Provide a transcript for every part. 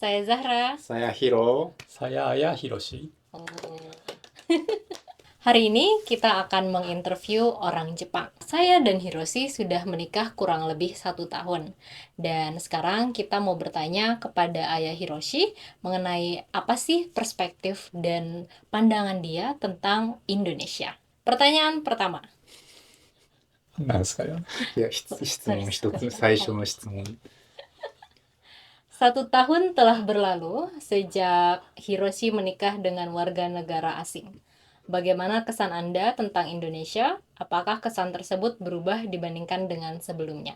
Saya Zahra. Saya Hiro. Saya Ayah Hiroshi. Hari ini kita akan menginterview orang Jepang. Saya dan Hiroshi sudah menikah kurang lebih 1 tahun. Dan sekarang kita mau bertanya kepada Ayah Hiroshi mengenai apa sih perspektif dan pandangan dia tentang Indonesia. Pertanyaan pertama. なんですかよ。いや、質問一つ、最初の質問。1 tahun telah berlalu sejak Hiroshi menikah dengan warga negara asing. Bagaimana kesan Anda tentang Indonesia? Apakah kesan tersebut berubah dibandingkan dengan sebelumnya?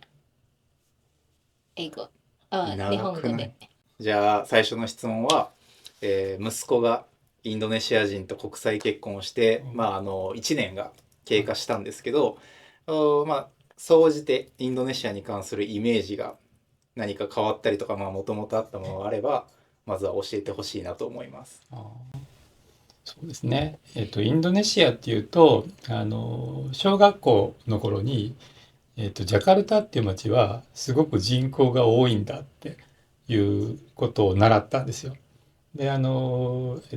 Eigo. 日本語で。じゃあ最初の質問は、息子がインドネシア人と国際結婚をして、1年が経過したんですけど、総じてインドネシアに関するイメージが何か変わったりとか、もともとあったものがあればまずは教えてほしいなと思います。そうですね。インドネシアっていうと、小学校の頃に、ジャカルタっていう街はすごく人口が多いんだっていうことを習ったんですよ。で、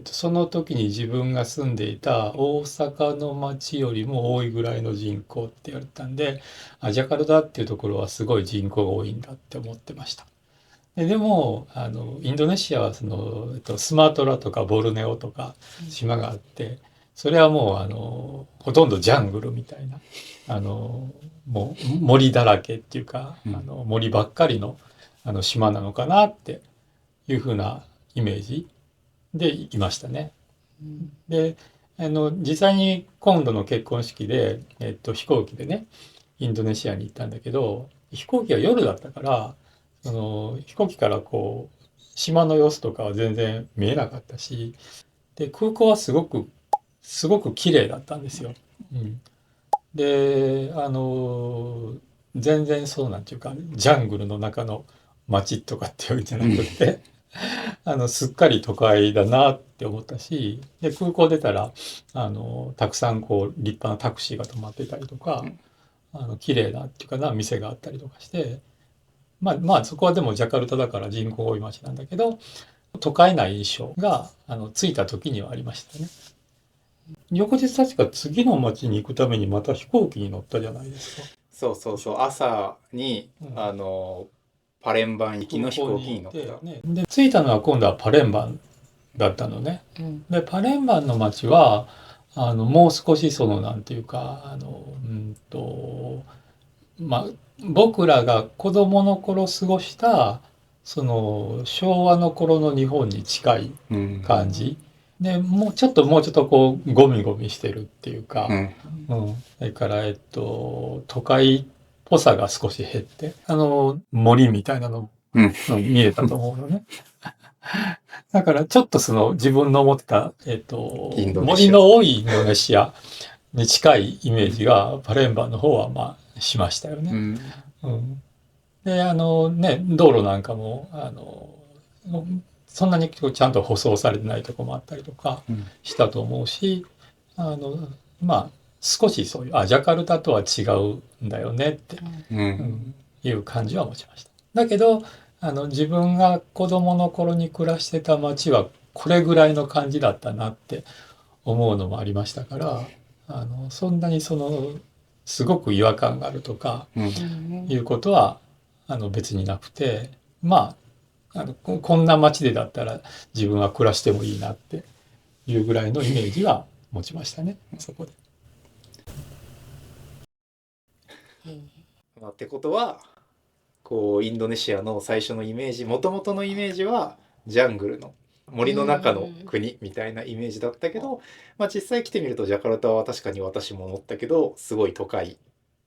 その時に自分が住んでいた大阪の町よりも多いぐらいの人口って言われたんで、ジャカルタっていうところはすごい人口が多いんだって思ってました。でもインドネシアはスマトラとかボルネオとか島があって、それはもうほとんどジャングルみたいなもう森だらけっていうか、森ばっかりの島なのかなっていうふうなイメージで行きましたね。で実際に今度の結婚式で、飛行機でねインドネシアに行ったんだけど、飛行機は夜だったから飛行機からこう島の様子とかは全然見えなかったし、で空港はすごく綺麗だったんですよ。で全然そうなんていうかジャングルの中の街とかっていうんじゃなくてすっかり都会だなって思ったし、で空港出たらたくさんこう立派なタクシーが止まってたりとか、綺麗なっていうかな店があったりとかして、そこはでもジャカルタだから人口多い町なんだけど、都会な印象が着いた時にはありましたね。翌日確か次の町に行くためにまた飛行機に乗ったじゃないですか。そう朝に、パレンバン行きの飛行機に乗った。で着いたのは今度はパレンバンだったのね。でパレンバンの町はもう少しなんていうか僕らが子供の頃過ごした昭和の頃の日本に近い感じ、でもうちょっとこうゴミゴミしてるっていうか、それから都会っぽさが少し減って森みたいなの見えたと思うのね。だからちょっと自分の思ってた森の多いインドネシアに近いイメージがパレンバンの方はしましたよね。で道路なんかもそんなにちゃんと舗装されてないとこもあったりとかしたと思うし、少しそういうジャカルタとは違うんだよねっていう感じは持ちました。だけど自分が子供の頃に暮らしてた町はこれぐらいの感じだったなって思うのもありましたから、そんなにすごく違和感があるとかいうことは別になくて、こんな街でだったら自分は暮らしてもいいなっていうぐらいのイメージは持ちましたね、そこで。ってことはこうインドネシアの最初のイメージ、元々のイメージはジャングルの森の中の国みたいなイメージだったけど、実際来てみるとジャカルタは確かに私も思ったけどすごい都会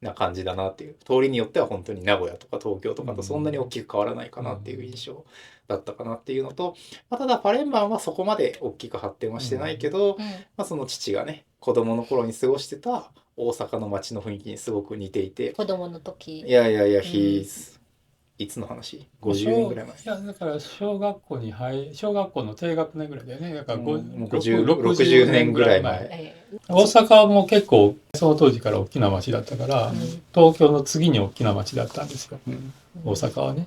な感じだなっていう、通りによっては本当に名古屋とか東京とかとそんなに大きく変わらないかなっていう印象だったかなっていうのと、ただパレンバンはそこまで大きく発展はしてないけど、その父がね子供の頃に過ごしてた大阪の街の雰囲気にすごく似ていて、子供の時。いや、いつの話 ?50 年ぐらい前。いやだから小学校の低学年ぐらいだよね。だから60年ぐらい前。大阪はもう結構その当時から大きな町だったから、東京の次に大きな町だったんですよ、大阪はね。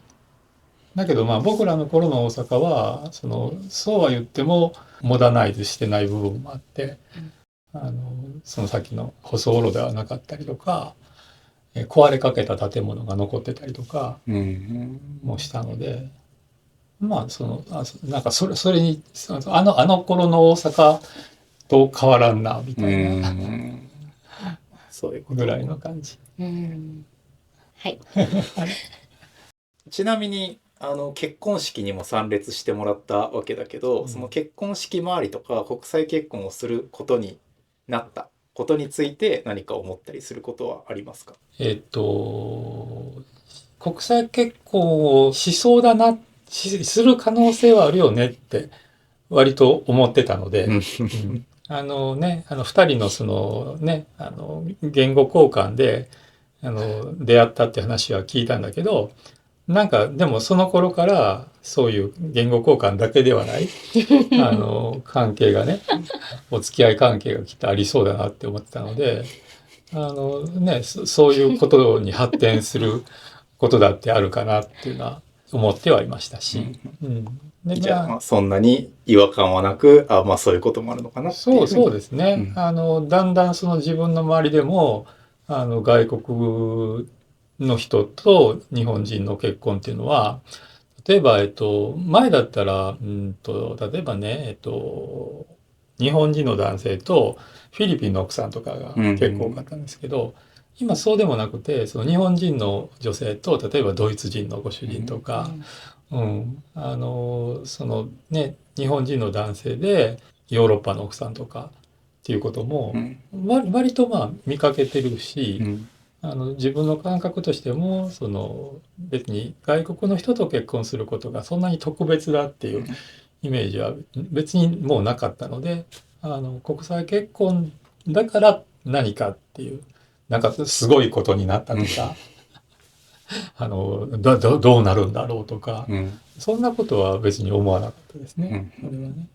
だけどまあ僕らの頃の大阪はそうは言ってもモダナイズしてない部分もあって、その先の舗装路ではなかったりとか、壊れかけた建物が残ってたりとかもしたので、まあなんかそれにあの頃の大阪と変わらんなみたいなそういうことぐらいの感じ。はい。ちなみに結婚式にも参列してもらったわけだけど、その結婚式周りとか国際結婚をすることになったことについて何か思ったりすることはありますか？国際結婚をしそうだな、する可能性はあるよねって割と思ってたので、二人の言語交換で、出会ったって話は聞いたんだけど、なんかでもその頃からそういう言語交換だけではない関係がね、お付き合い関係がきっとありそうだなって思ってたので、そういうことに発展することだってあるかなっていうのは思ってはいましたし、じゃあ、まあ、そんなに違和感はなく、まあそういうこともあるのかなっていうふうに。そうですね。だんだん自分の周りでも外国の人と日本人の結婚っていうのは、例えば前だったら例えばね日本人の男性とフィリピンの奥さんとかが結構多かったんですけど、今そうでもなくて、その日本人の女性と例えばドイツ人のご主人とか、日本人の男性でヨーロッパの奥さんとかっていうことも割とまあ見かけてるし、自分の感覚としても別に外国の人と結婚することがそんなに特別だっていうイメージは別にもうなかったので、国際結婚だから何かっていう、なんかすごいことになったとか、どうなるんだろうとか、そんなことは別に思わなかったですね。それはね。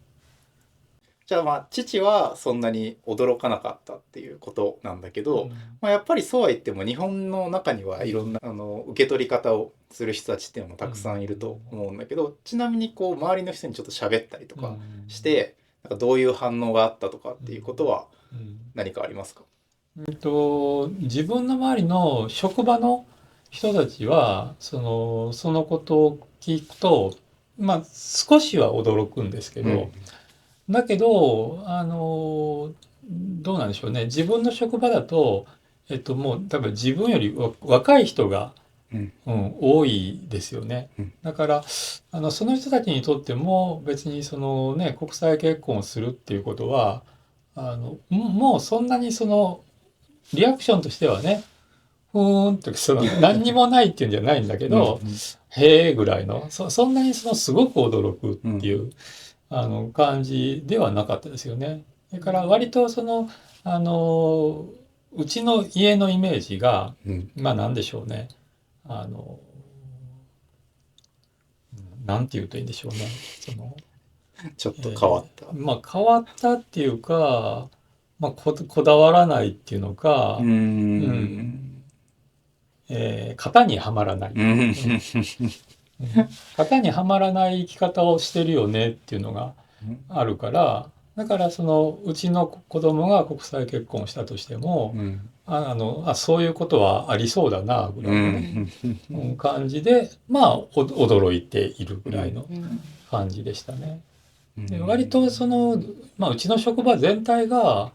じゃあまあ父はそんなに驚かなかったっていうことなんだけど、まあ、やっぱりそうは言っても日本の中にはいろんな受け取り方をする人たちっていうのもたくさんいると思うんだけど、ちなみにこう周りの人にちょっと喋ったりとかして、なんかどういう反応があったとかっていうことは何かありますか？自分の周りの職場の人たちはそのことを聞くと、まあ少しは驚くんですけど、だけどどうなんでしょうね、自分の職場だともう多分自分より若い人が、多いですよね。だからその人たちにとっても別に国際結婚をするっていうことはもうそんなにリアクションとしてはね、ふーんって何にもないっていうんじゃないんだけど、へえぐらいの、そんなにすごく驚くっていう、感じではなかったですよね。だから割とうちの家のイメージが、まあなんでしょうね。なんて言うといいんでしょうね。ちょっと変わった。まあ変わったっていうか、まあこだわらないっていうのか、型にはまらない。型にはまらない生き方をしてるよねっていうのがあるから、だからうちの子供が国際結婚したとしても、そういうことはありそうだなぐらいのね、感じで、まあ驚いているぐらいの感じでしたね。で割とまあうちの職場全体が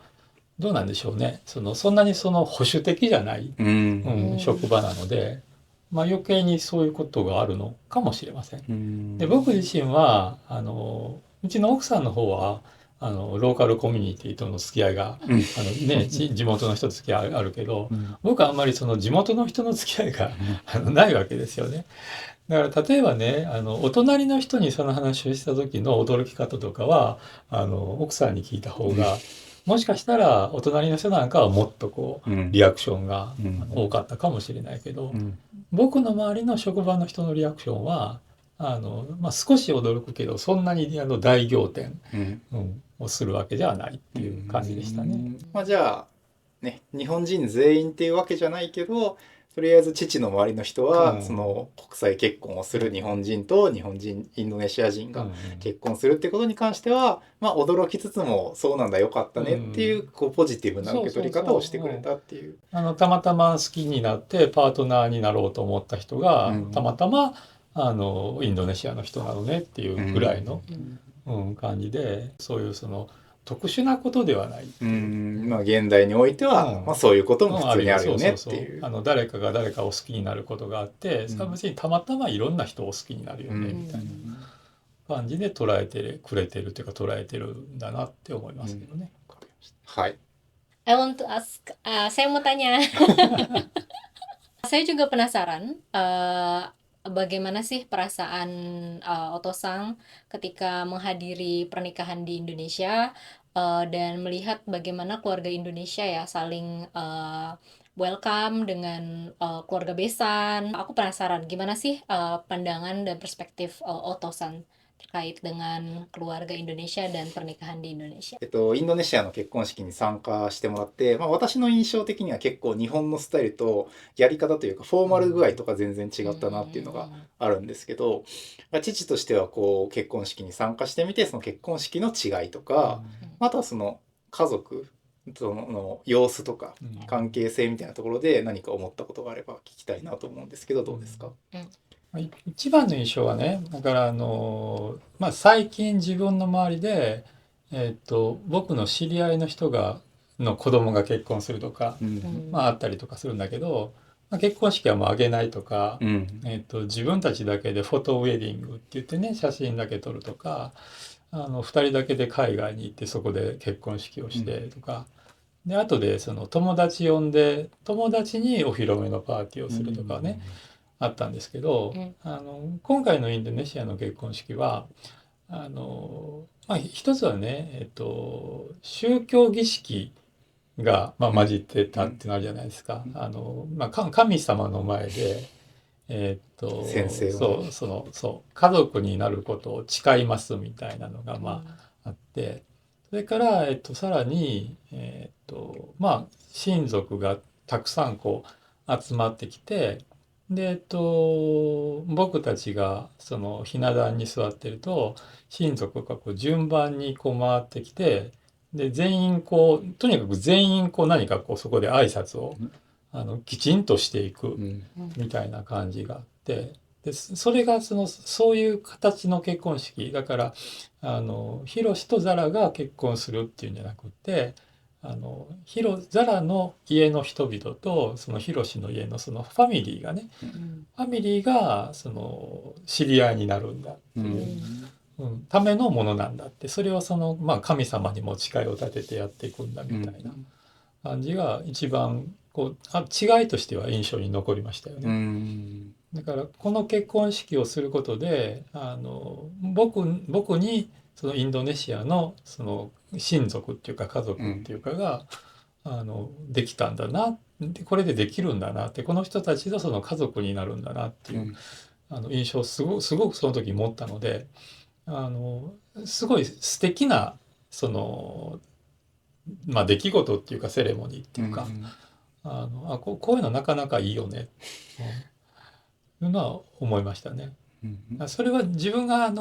どうなんでしょうね。そんなに保守的じゃない、職場なので、まあ余計にそういうことがあるのかもしれません。で、僕自身は、うちの奥さんの方は、ローカルコミュニティとの付き合いが、地元の人と付き合いあるけど、僕はあんまり地元の人の付き合いがないわけですよね。だから例えばね、お隣の人にその話をした時の驚き方とかは、奥さんに聞いた方が、もしかしたらお隣の人なんかはもっとリアクションが多かったかもしれないけど、僕の周りの職場の人のリアクションは、まあ、少し驚くけど、そんなに大仰天、をするわけではないっていう感じでしたね。まあ、じゃあね、日本人全員っていうわけじゃないけど、とりあえず父の周りの人は、うんその国際結婚をする日本人と日本人インドネシア人が結婚するってことに関しては、まあ驚きつつもそうなんだよかったねっていう、こうポジティブな受け取り方をしてくれたっていう。たまたま好きになってパートナーになろうと思った人が、うんたまたまインドネシアの人なのねっていうぐらいの、感じで、そういうその特殊なことではないっていう。まあ現代においては、まあそういうことも普通にあるよねってそういう。誰かが誰かを好きになることがあって、それは別にたまたまいろんな人を好きになるよね、みたいな感じで捉えてくれてるというか捉えてるんだなって思いますけどね。はい。I want to ask, saya mau tanya. Saya juga penasaran, bagaimana sih perasaan Otosang ketika menghadiri pernikahan di Indonesia dan melihat bagaimana keluarga Indonesia ya saling welcome dengan keluarga besan. Aku penasaran gimana sih pandangan dan perspektif Otosang terkait dengan keluarga Indonesia dan pernikahan di Indonesia. インドネシアの結婚式に参加してもらって、まあ、私の印象的には結構日本のスタイルとやり方というかフォーマル具合とか全然違ったなっていうのがあるんですけど、まあ、父としてはこう結婚式に参加してみてその結婚式の違いとか、あとはその家族の様子とか関係性みたいなところで何か思ったことがあれば聞きたいなと思うんですけど、どうですか？一番の印象はね、だからまあ、最近自分の周りで、僕の知り合いの人の子供が結婚するとか、まあ、あったりとかするんだけど、まあ、結婚式はもう挙げないとか、自分たちだけでフォトウェディングって言ってね、写真だけ撮るとか、2人だけで海外に行ってそこで結婚式をしてとか、で後でその友達呼んで友達にお披露目のパーティーをするとかね、あったんですけど、今回のインドネシアの結婚式はまあ、一つはね、宗教儀式が、まあ、混じってたってなるじゃないですか。まあ、神様の前で、先生をそう家族になることを誓いますみたいなのが、まあ、あって、それから、さらに、まあ、親族がたくさんこう集まってきて、で、僕たちがそのひな壇に座ってると親族がこう順番にこう回ってきて、で全員こうとにかく全員こう何かこうそこで挨拶をきちんとしていくみたいな感じがあって、でそれがそういう形の結婚式だから、ヒロシとザラが結婚するっていうんじゃなくて、ザラの家の人々とそのヒロシの家のそのファミリーがね、ファミリーがその知り合いになるんだっていう、ためのものなんだって、それをまあ、神様にも誓いを立ててやっていくんだみたいな感じが一番こう違いとしては印象に残りましたよね。だからこの結婚式をすることで僕にそのインドネシアのその親族っていうか家族っていうかが、できたんだな、これでできるんだなって、この人たちとその家族になるんだなっていう、印象をすごくその時持ったので、すごい素敵なまあ、出来事っていうかセレモニーっていうか、こういうのなかなかいいよね、いうのは思いましたね。それは自分が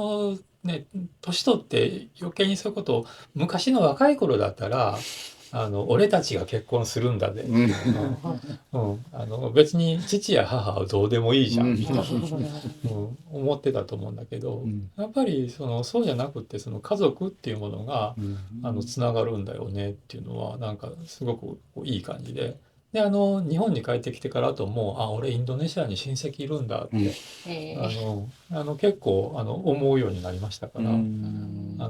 ね、年取って余計にそういうことを昔の若い頃だったら俺たちが結婚するんだぜ、別に父や母はどうでもいいじゃんみたいな、思ってたと思うんだけど、やっぱりそうじゃなくてその家族っていうものがつながるんだよねっていうのはなんかすごくいい感じで。で日本に帰ってきてからとも俺インドネシアに親戚いるんだって、結構思うようになりましたから、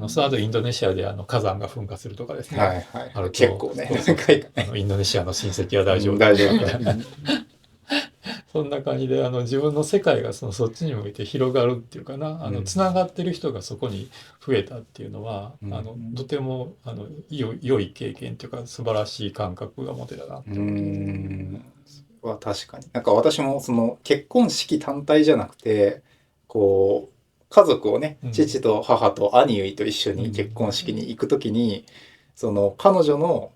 その後インドネシアで火山が噴火するとかですね、結構ねインドネシアの親戚は大丈夫みたいなそんな感じで自分の世界がそっちに向いて広がるっていうかな、つながってる人がそこに増えたっていうのは、とても良い経験というか素晴らしい感覚が持てたなって思います。確かになんか私も結婚式単体じゃなくてこう家族をね、父と母と兄と一緒に結婚式に行くときに彼女の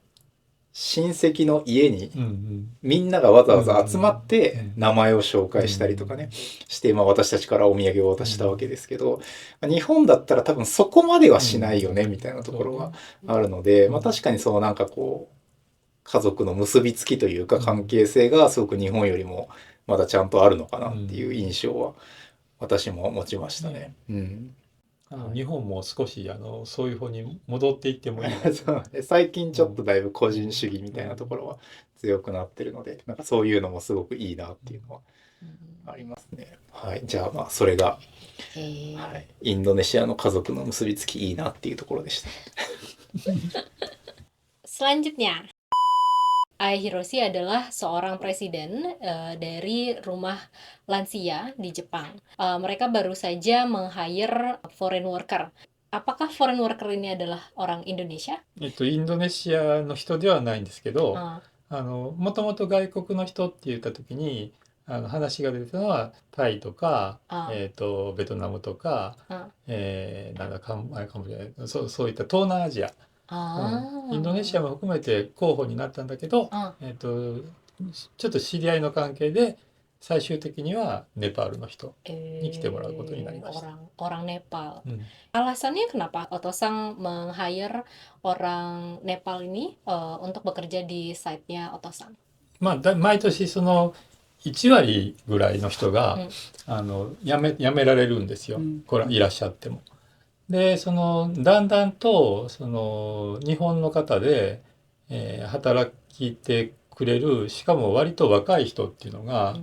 親戚の家にうんうんみんながわざわざ集まってうん名前を紹介したりとかねして、まあ、私たちからお土産を渡したわけですけど、まあ日本だったら多分そこまではしないよねみたいなところはあるので、まあ、確かにそうなんかこう家族の結びつきというか関係性がすごく日本よりもまだちゃんとあるのかなっていう印象は私も持ちましたね。うん日本も少しそういう方に戻っていってもいいなそうね、最近ちょっとだいぶ個人主義みたいなところは強くなってるので、なんかそういうのもすごくいいなっていうのはありますね。はい、じゃあまあそれが、はい、インドネシアの家族の結びつきいいなっていうところでした。Selanjutnya, Ayah Hiroshi adalah seorang presiden dari rumah lansia di Jepang. Mereka baru saja meng-hire foreign worker. Apakah foreign worker ini adalah orang Indonesia? インドネシアの人ではないんですけど、 Ah, もともと外国の人って言った時に話が出てたのはタイとか、あベトナムとか、 ah, なんだかもしれない、そういった東南アジア、インドネシア ah, も含めて候補になったんだけど、 ah. ちょっと知り合いの関係で最終的にはネパールの人に来てもらうことになりました。 orang Nepal. うん Alasannya kenapa Otosang meng-hire orang Nepal ini untuk bekerja di site-nya Otosang? まあ毎年その1割ぐらいの人が、辞められるんですよ、これいらっしゃっても。でそのだんだんとその日本の方で、働いてくれる、しかも割と若い人っていうのが、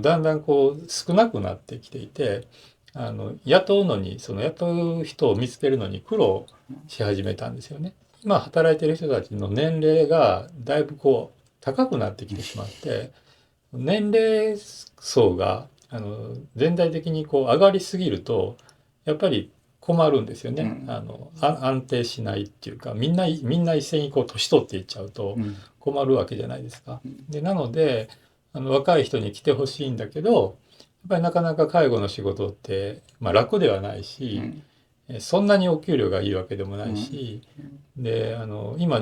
だんだんこう少なくなってきていて、雇う人を見つけるのに苦労し始めたんですよね。今働いてる人たちの年齢がだいぶこう高くなってきてしまって、年齢層が全体的にこう上がりすぎるとやっぱり困るんですよね。安定しないっていうか、みんな一斉にこう年取っていっちゃうと困るわけじゃないですか。でなので若い人に来てほしいんだけど、やっぱりなかなか介護の仕事って、まあ、楽ではないし、そんなにお給料がいいわけでもないし、で今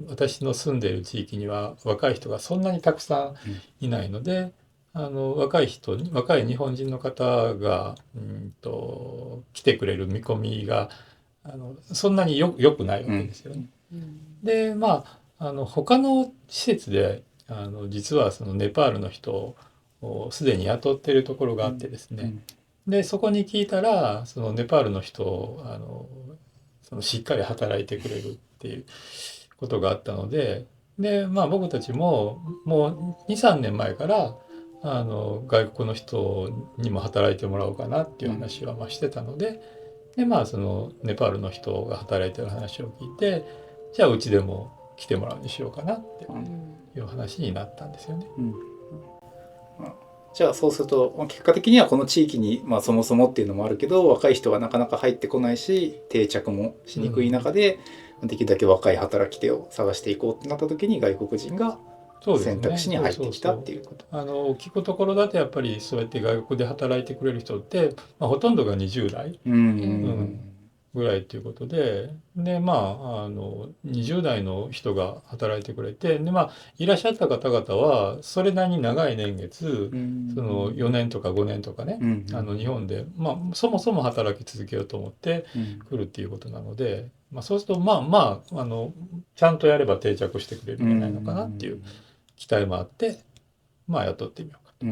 私の住んでいる地域には若い人がそんなにたくさんいないので、若い日本人の方が来てくれる見込みがそんなに良くないわけですよね。でまあ他の施設で実はそのネパールの人をすでに雇っているところがあってですね、でそこに聞いたらそのネパールの人をそのしっかり働いてくれるっていうことがあったので、まあ僕たちももう 2,3 年前から外国の人にも働いてもらおうかなっていう話はまあしてたので、まあそのネパールの人が働いてる話を聞いて、じゃあうちでも来てもらうにしようかなっていう話になったんですよね。じゃあそうすると結果的にはこの地域に、まあ、そもそもっていうのもあるけど若い人がなかなか入ってこないし定着もしにくい中で、できるだけ若い働き手を探していこうってなった時に外国人が選択肢に入ってきたっていうこと。聞くところだとやっぱりそうやって外国で働いてくれる人って、まあ、ほとんどが20代ぐらいっていうことで、まあ20代の人が働いてくれて、まあいらっしゃった方々はそれなりに長い年月、その4年とか5年とかね、日本で、まあ、そもそも働き続けようと思って来るっていうことなので、まあ、そうするとまあちゃんとやれば定着してくれるんじゃないのかなっていう期待もあって、まあ雇ってみようかと。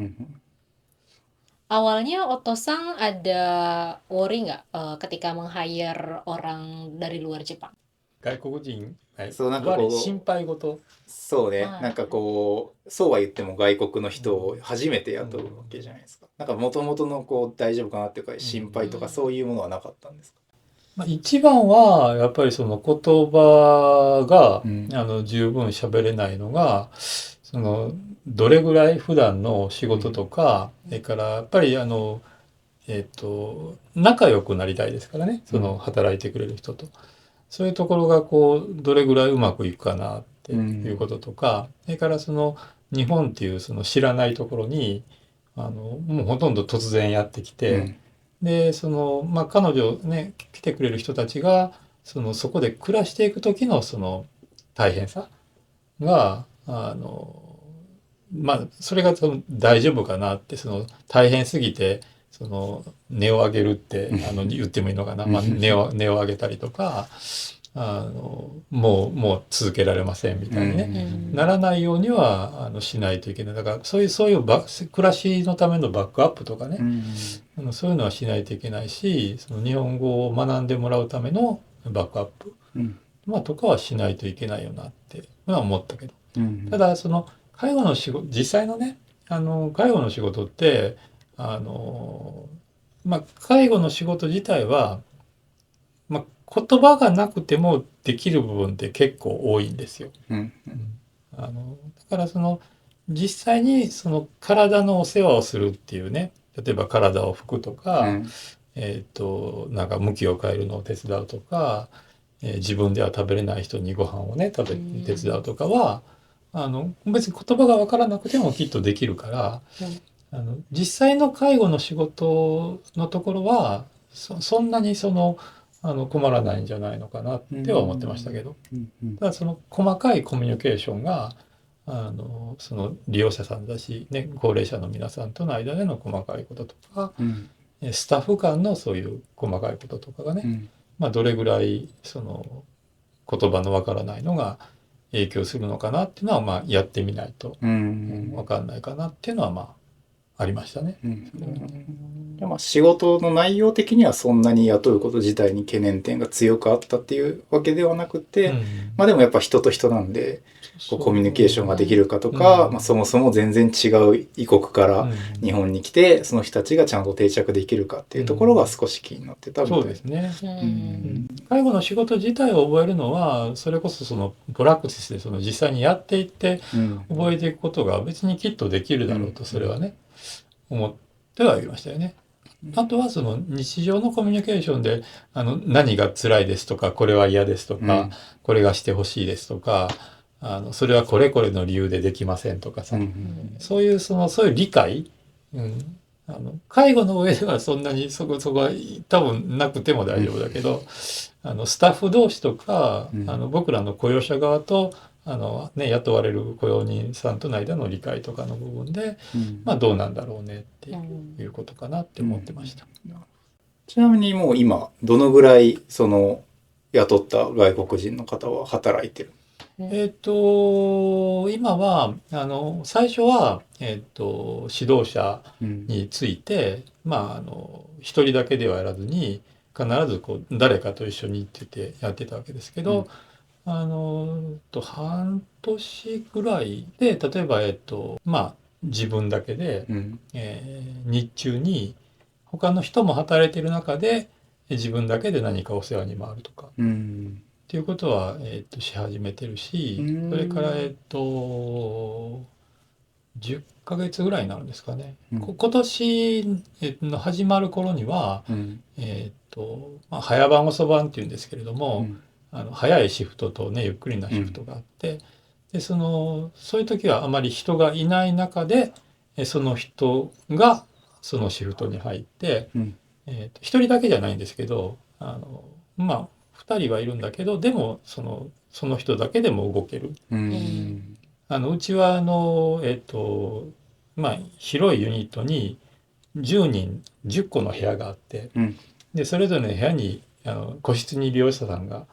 Awalnya Otosang ada worry nggak ketika meng-hire orang dari luar Jepang? 外国人、そうなんかこう心配事。そうね、なんかこうそうは言っても外国の人を初めて雇うわけじゃないですか。なんか元々のこう大丈夫かなっていうか心配とかそういうものはなかったんですか？まあ、一番はやっぱりその言葉が、十分喋れないのがそのどれぐらい普段の仕事とか、それからやっぱり仲良くなりたいですからね、その働いてくれる人と、そういうところがこうどれぐらいうまくいくかなっていうこととか、それからその日本っていうその知らないところにもうほとんど突然やってきて、でそのまあ彼女ね来てくれる人たちがそこで暮らしていく時のその大変さ、がそれが大丈夫かなって、大変すぎて値を上げるって言ってもいいのかな、値を上げたりとかもう続けられませんみたいにね、ならないようにはしないといけない。だからそういう暮らしのためのバックアップとかね、そういうのはしないといけないし、日本語を学んでもらうためのバックアップ、とかはしないといけないよなって思ったけど、ただ介護の仕事、実際のね介護の仕事って介護の仕事自体は、言葉がなくてもできる部分って結構多いんですよ。だから実際に体のお世話をするっていうね、例えば体を拭くとか、なんか向きを変えるのを手伝うとか、自分では食べれない人にご飯をね手伝うとかは別に言葉が分からなくてもきっとできるから、実際の介護の仕事のところはそんなに困らないんじゃないのかなっては思ってましたけど、ただ細かいコミュニケーションが利用者さんだし、ね、高齢者の皆さんとの間での細かいこととか、スタッフ間のそういう細かいこととかがね、どれぐらい言葉のわからないのが影響するのかなっていうのはやってみないとわかんないかなっていうのはありましたね。仕事の内容的にはそんなに雇うこと自体に懸念点が強くあったっていうわけではなくて、でもやっぱ人と人なんでコミュニケーションができるかとか、そもそも全然違う異国から日本に来てその人たちがちゃんと定着できるかっていうところが少し気になってたみたいな。そうですね。介護の仕事自体を覚えるのはそれこそプラクティスで実際にやっていって覚えていくことが別にきっとできるだろうと、それはね思ってはいましたよね。あとは日常のコミュニケーションで何が辛いですとか、これは嫌ですとか、これがしてほしいですとか、それはこれこれの理由でできませんとかさ、そういう理解、介護の上ではそんなにそこは多分なくても大丈夫だけど、スタッフ同士とか僕らの雇用者側と雇われる雇用人さんとの間の理解とかの部分で、どうなんだろうねっていうことかなって思ってました。ちなみにもう今どのぐらい雇った外国人の方は働いてる？今は最初は、指導者について、一人だけではやらずに必ず誰かと一緒にって言ってやってたわけですけど、半年ぐらいで例えば自分だけで、日中に他の人も働いている中で自分だけで何かお世話に回るとか、っていうことは、し始めてるし、それから10ヶ月ぐらいになるんですかね。今年、始まる頃には、早番遅番っていうんですけれども、早いシフトとねゆっくりなシフトがあって、でそういう時はあまり人がいない中でその人がそのシフトに入って、一人だけじゃないんですけど2人はいるんだけど、でもその人だけでも動ける。うちは広いユニットに10人10個の部屋があって、でそれぞれの部屋に個室に利用者さんが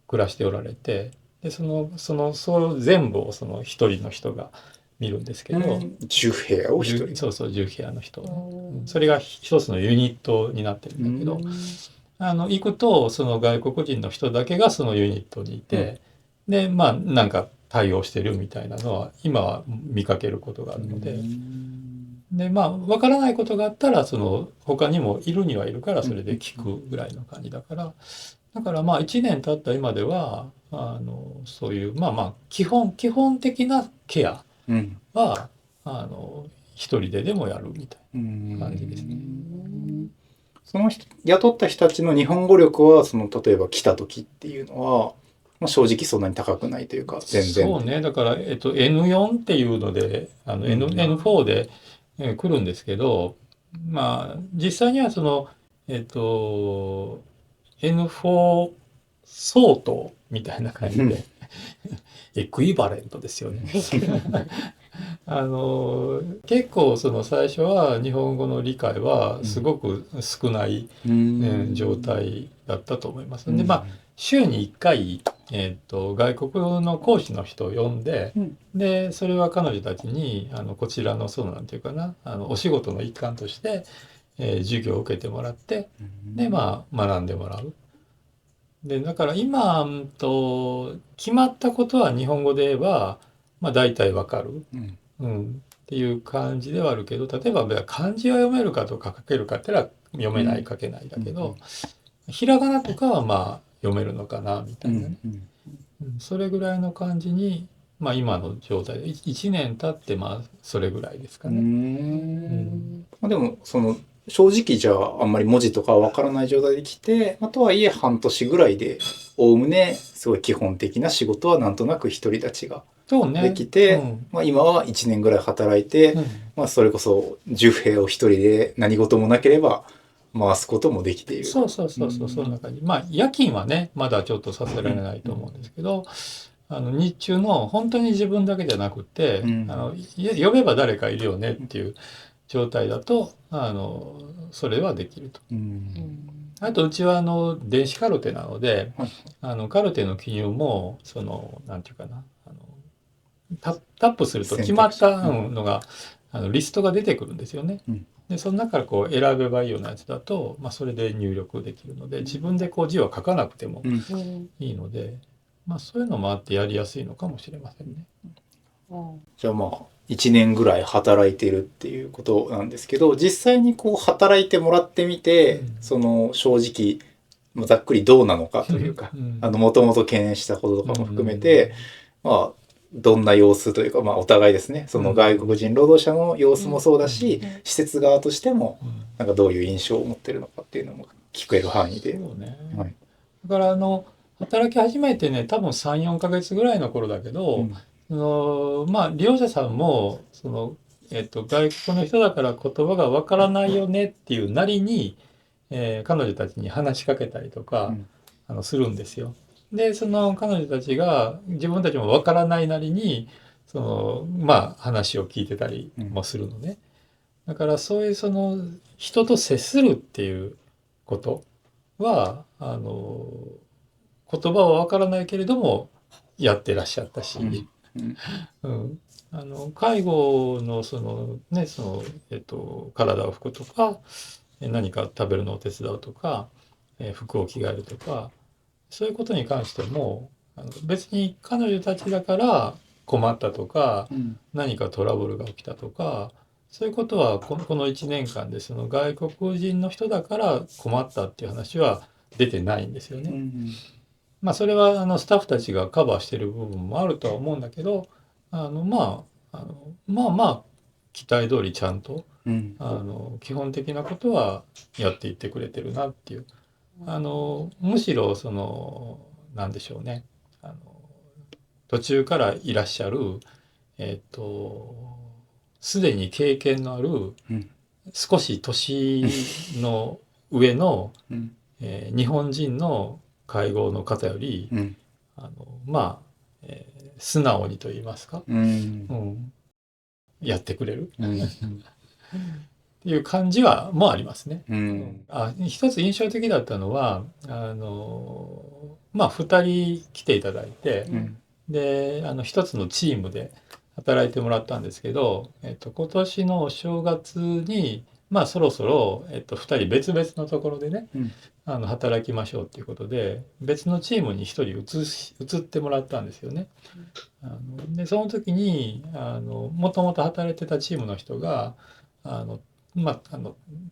暮らしておられて、でその全部を一人の人が見るんですけど、10部屋を1人、そう10部屋の人、それが一つのユニットになってるんだけど、行くとその外国人の人だけがそのユニットにいて、でなんか対応してるみたいなのは今は見かけることがあるので、で分からないことがあったら他にもいるにはいるからそれで聞くぐらいの感じだから、だから1年経った今ではそういう基本的なケアは一人でもやるみたいな感じですね。その雇った人たちの日本語力は例えば来た時っていうのは正直そんなに高くないというか、全然。そうね、だから、N4 っていうのでN4 で、来るんですけど、実際にはN4 相当みたいな感じでエクイバレントですよね。結構その最初は日本語の理解はすごく少ない、状態だったと思います。でまあ週に1回、外国の講師の人を呼んで、でそれは彼女たちにこちらのそうなんていうかなお仕事の一環として、授業を受けてもらってでまあ学んでもらう。でだから今決まったことは日本語で言えば、まあ、大体わかる。っていう感じではあるけど、例えば漢字は読めるかとか書けるかって言ったら読めない書けないだけど、ひらがなとかはまあ読めるのかなみたいなね、それぐらいの感じに、まあ、今の状態で1年経ってまあそれぐらいですかね。まあ、でもその正直じゃああんまり文字とかわからない状態で来て、とはいえ半年ぐらいでおおむねすごい基本的な仕事はなんとなく独り立ちができて、まあ、今は1年ぐらい働いて、まあ、それこそ10兵を一人で何事もなければ回すこともできている。そうそんな感じ。まあ夜勤はねまだちょっとさせられないと思うんですけど、日中の本当に自分だけじゃなくて、呼べば誰かいるよねっていう状態だとそれはできると。あとうちは電子カルテなので、カルテの記入もなんていうかなタップすると決まったのがリストが出てくるんですよね。でその中からこう選べばいいようなやつだと、まあ、それで入力できるので自分でこう字は書かなくてもいいので、まあ、そういうのもあってやりやすいのかもしれませんね。じゃあまあ1年ぐらい働いてるっていうことなんですけど、実際にこう働いてもらってみて、その正直ざっくりどうなのかというか、もともと懸念したこととかも含めて、まあどんな様子というか、まあお互いですね、その外国人労働者の様子もそうだし、施設側としてもなんかどういう印象を持ってるのかっていうのも聞ける範囲で。そうね。だから働き始めてね多分3、4ヶ月ぐらいの頃だけど、まあ利用者さんも外国の人だから言葉がわからないよねっていうなりに、彼女たちに話しかけたりとか、するんですよ。でその彼女たちが自分たちもわからないなりにまあ話を聞いてたりもするのね。だからそういう人と接するっていうことは言葉はわからないけれどもやってらっしゃったし、介護の体を拭くとか何か食べるのを手伝うとか、服を着替えるとかそういうことに関しても別に彼女たちだから困ったとか、何かトラブルが起きたとかそういうことはこの1年間で外国人の人だから困ったっていう話は出てないんですよね。まあそれはスタッフたちがカバーしてる部分もあるとは思うんだけどまあ期待通りちゃんと、基本的なことはやっていってくれてるなっていうむしろなんでしょうね途中からいらっしゃるすでに経験のある、少し年の上の、日本人の介護の方より、まあ、素直にと言いますか、やってくれる、っていう感じもありますね。一つ印象的だったのはまあ2人来ていただいて、で一つのチームで働いてもらったんですけど、今年のお正月にまあそろそろ、2人別々のところでね、働きましょうっていうことで別のチームに1人移ってもらったんですよね。でその時にもともと働いてたチームの人が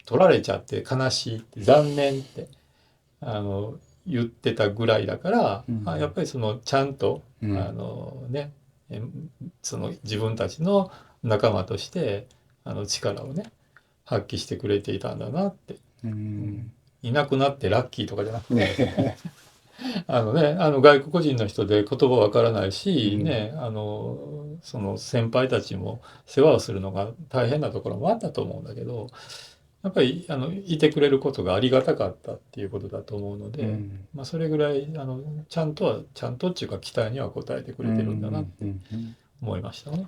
取られちゃって悲しいって残念って言ってたぐらいだから、やっぱりちゃんと、自分たちの仲間として力をね発揮してくれていたんだなって、いなくなってラッキーとかじゃなくて外国人の人で言葉わからないし、その先輩たちも世話をするのが大変なところもあったと思うんだけどやっぱりいてくれることがありがたかったっていうことだと思うので、まあ、それぐらいちゃんとっていうか期待には応えてくれてるんだなって思いましたね。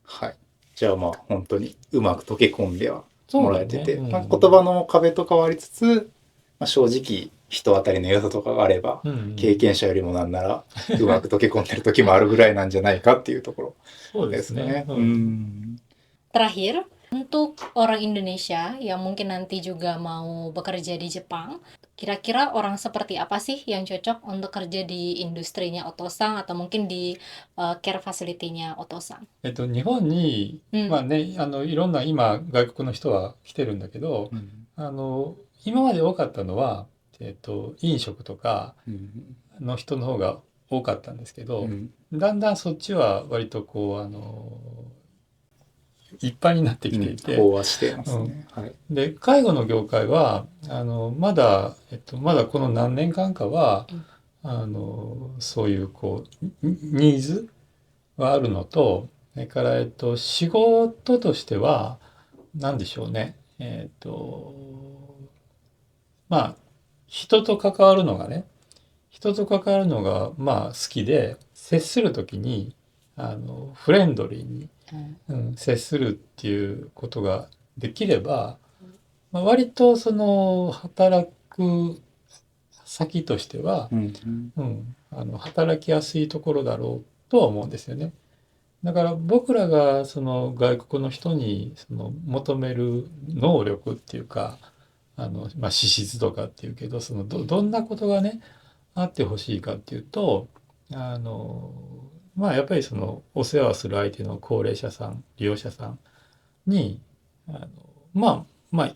はい。じゃあまあ本当にうまく溶け込んではもらえてて、そうだね。まあ、言葉の壁と変わりつつ、まあ、正直人当たりの良さとかがあれば、経験者よりもなんならうまく溶け込んでる時もあるぐらいなんじゃないかっていうところですね。Terakhir, untuk orang Indonesia yang mungkin nanti juga mau bekerja di Jepang, kira-kira orang seperti apa sih yang cocok untuk kerja di industrinya Otosan atau mungkin di care facility-nya Otosan? 日本に、まあね、いろんな今外国の人は来てるんだけど、今まで多かったのは、飲食とかの人の方が多かったんですけど、だんだんそっちは割とこう一般になってきていて、飽和してますね。はい。で、介護の業界はまだまだこの何年間かはそういうこうニーズはあるのと、それから仕事としては何でしょうね。まあ人と関わるのがね、まあ好きで、接するときにフレンドリーに、接するっていうことができれば、まあ、割とその働く先としては、働きやすいところだろうとは思うんですよね。だから僕らがその外国の人にその求める能力っていうか、まあ、資質とかっていうけど、そのどんなことがねあってほしいかっていうと、まあやっぱりそのお世話する相手の高齢者さん、利用者さんにまあ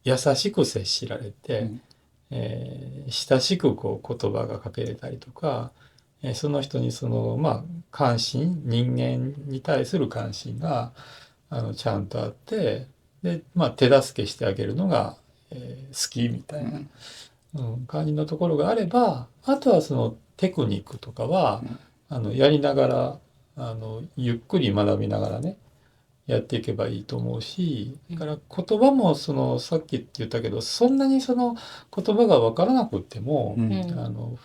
優しく接しられて、親しくこう言葉がかけれたりとか、その人にそのまあ関心、人間に対する関心がちゃんとあって、でまあ手助けしてあげるのが、好きみたいな、感じのところがあれば、あとはそのテクニックとかは、やりながらゆっくり学びながらねやっていけばいいと思うし、だから言葉もそのさっき言ったけど、そんなにその言葉が分からなくっても、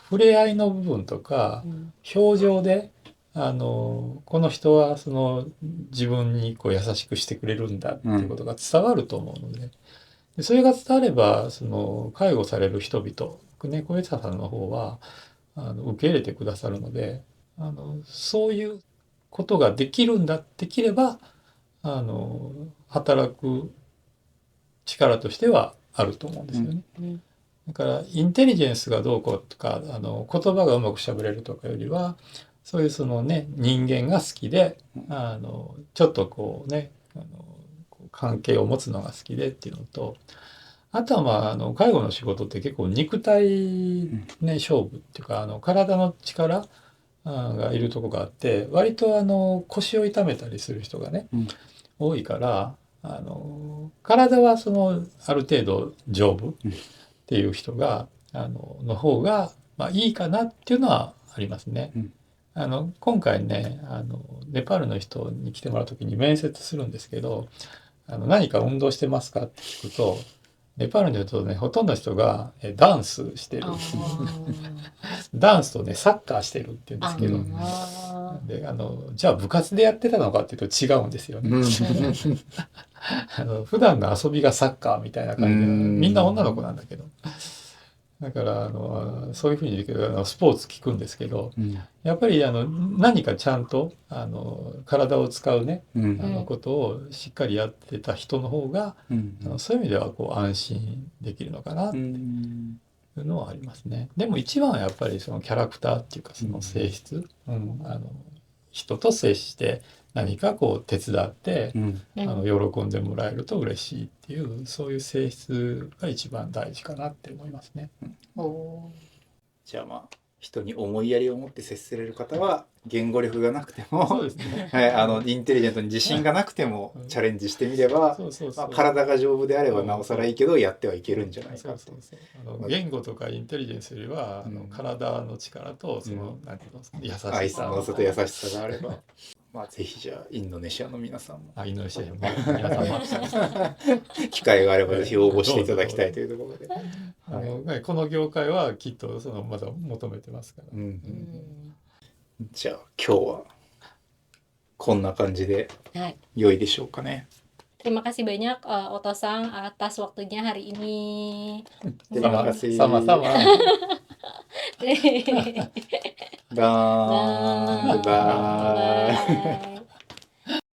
触れ合いの部分とか、表情でこの人はその自分にこう優しくしてくれるんだっていうことが伝わると思うので、でそれが伝わればその介護される人々、小枝さんの方は受け入れてくださるので、そういうことができれば働く力としてはあると思うんですよね。だからインテリジェンスがどうこうとか言葉がうまくしゃべれるとかよりは、そういうそのね人間が好きでちょっとこうね関係を持つのが好きでっていうのと、あとはまあ介護の仕事って結構肉体ね勝負っていうか体の力がいるとこがあって、割と腰を痛めたりする人がね、多いから、体はそのある程度丈夫っていう人がの方がまあいいかなっていうのはありますね。今回ねネパールの人に来てもらう時に面接するんですけど、何か運動してますかって聞くと、ネパールにいるとねほとんどの人がダンスしてるダンスとねサッカーしてるって言うんですけど、でじゃあ部活でやってたのかっていうと違うんですよね。普段の遊びがサッカーみたいな感じで、みんな女の子なんだけど、だからそういうふうにスポーツ聞くんですけど、やっぱり何かちゃんと体を使うね、ことをしっかりやってた人の方が、そういう意味ではこう安心できるのかなっていうのはありますね。でも一番はやっぱりそのキャラクターっていうかその性質、人と接して何かこう手伝って、喜んでもらえると嬉しいっていう、そういう性質が一番大事かなって思いますね。じゃあまあ人に思いやりを持って接せれる方は言語力がなくても、そうですね。はい、インテリジェントに自信がなくてもチャレンジしてみれば、まあ、体が丈夫であればなおさらいいけどやってはいけるんじゃないかと。言語とかインテリジェンスよりは体の力とその、なんていうの、優しさ、愛さのさと優しさがあれば。まあぜひじゃあインドネシアの皆さんもインドネシアの皆様機会があればぜひ応募していただきたいというところで、この業界はきっとまだ求めてますから。じゃあ今日はこんな感じで良いでしょうかね。Terima kasih banyak Oto-san atas waktunya hari ini. Terima kasih. Sama-sama. Bye. Bye. Bye.